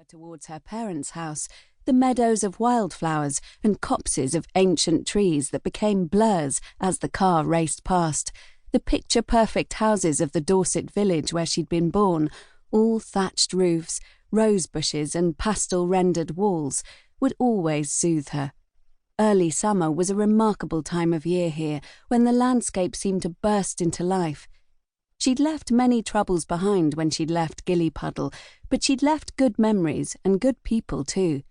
her towards her parents' house, the meadows of wildflowers and copses of ancient trees that became blurs as the car raced past, the picture-perfect houses of the Dorset village where she'd been born, all thatched roofs, rose bushes and pastel-rendered walls, would always soothe her. Early summer was a remarkable time of year here, when the landscape seemed to burst into life. She'd left many troubles behind when she'd left Gillypuddle, but she'd left good memories and good people too.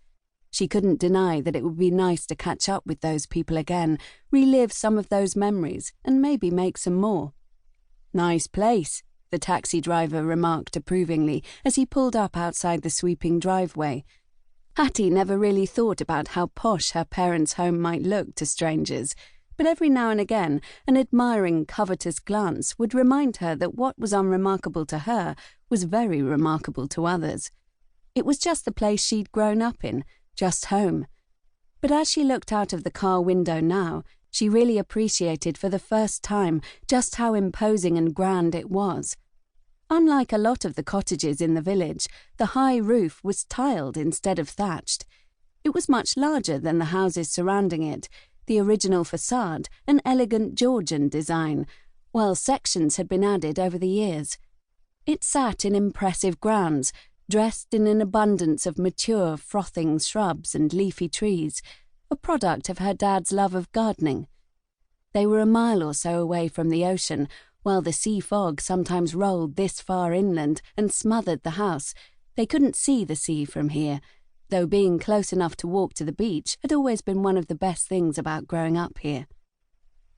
She couldn't deny that it would be nice to catch up with those people again, relive some of those memories, and maybe make some more. "Nice place," the taxi driver remarked approvingly as he pulled up outside the sweeping driveway. Hattie never really thought about how posh her parents' home might look to strangers, but every now and again an admiring, covetous glance would remind her that what was unremarkable to her was very remarkable to others. It was just the place she'd grown up in, just home. But as she looked out of the car window now, she really appreciated for the first time just how imposing and grand it was. Unlike a lot of the cottages in the village, the high roof was tiled instead of thatched. It was much larger than the houses surrounding it, the original facade an elegant Georgian design, while sections had been added over the years. It sat in impressive grounds, dressed in an abundance of mature, frothing shrubs and leafy trees, a product of her dad's love of gardening. They were a mile or so away from the ocean, while the sea fog sometimes rolled this far inland and smothered the house. They couldn't see the sea from here, though being close enough to walk to the beach had always been one of the best things about growing up here.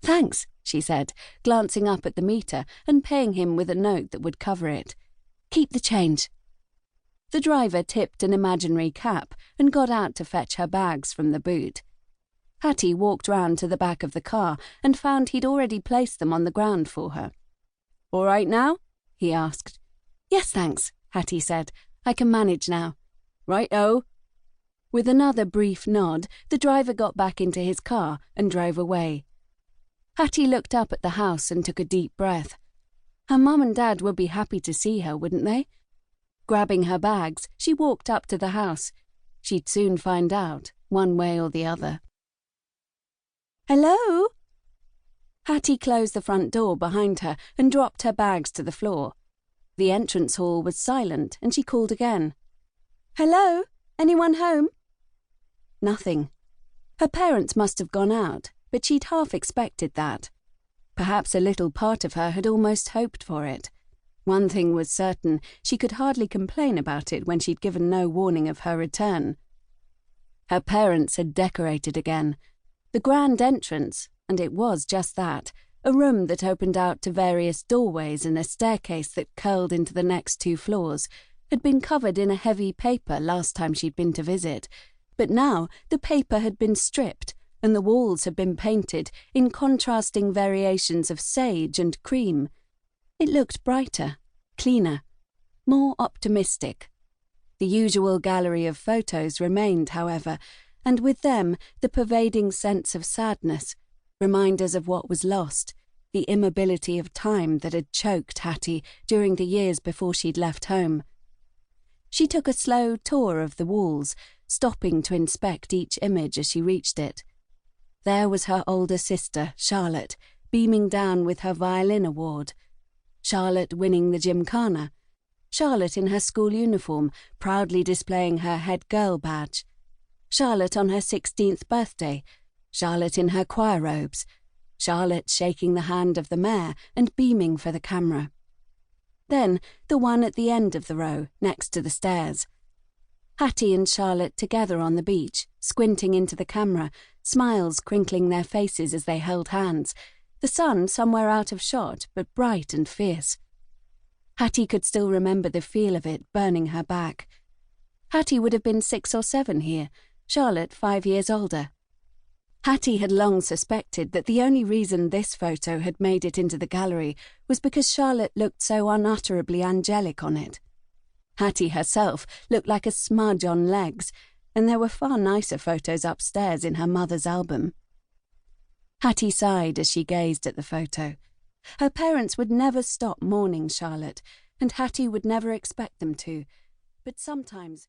"Thanks," she said, glancing up at the meter and paying him with a note that would cover it. "Keep the change." The driver tipped an imaginary cap and got out to fetch her bags from the boot. Hattie walked round to the back of the car and found he'd already placed them on the ground for her. "All right now?" he asked. "Yes, thanks," Hattie said. "I can manage now." "Right-o." With another brief nod, the driver got back into his car and drove away. Hattie looked up at the house and took a deep breath. Her mum and dad would be happy to see her, wouldn't they? Grabbing her bags, she walked up to the house. She'd soon find out, one way or the other. "Hello?" Hattie closed the front door behind her and dropped her bags to the floor. The entrance hall was silent, and she called again. "Hello? Anyone home?" Nothing. Her parents must have gone out, but she'd half expected that. Perhaps a little part of her had almost hoped for it. One thing was certain, she could hardly complain about it when she'd given no warning of her return. Her parents had decorated again. The grand entrance, and it was just that, a room that opened out to various doorways and a staircase that curled into the next 2 floors, had been covered in a heavy paper last time she'd been to visit, but now the paper had been stripped and the walls had been painted in contrasting variations of sage and cream. It looked brighter, cleaner, more optimistic. The usual gallery of photos remained, however, and with them the pervading sense of sadness, reminders of what was lost, the immobility of time that had choked Hattie during the years before she'd left home. She took a slow tour of the walls, stopping to inspect each image as she reached it. There was her older sister, Charlotte, beaming down with her violin award. Charlotte winning the gymkhana. Charlotte in her school uniform, proudly displaying her head girl badge. Charlotte on her 16th birthday. Charlotte in her choir robes. Charlotte shaking the hand of the mayor and beaming for the camera. Then the one at the end of the row, next to the stairs. Hattie and Charlotte together on the beach, squinting into the camera, smiles crinkling their faces as they held hands, the sun somewhere out of shot but bright and fierce. Hattie could still remember the feel of it burning her back. Hattie would have been 6 or 7 here, Charlotte 5 years older. Hattie had long suspected that the only reason this photo had made it into the gallery was because Charlotte looked so unutterably angelic on it. Hattie herself looked like a smudge on legs, and there were far nicer photos upstairs in her mother's album. Hattie sighed as she gazed at the photo. Her parents would never stop mourning Charlotte, and Hattie would never expect them to, but sometimes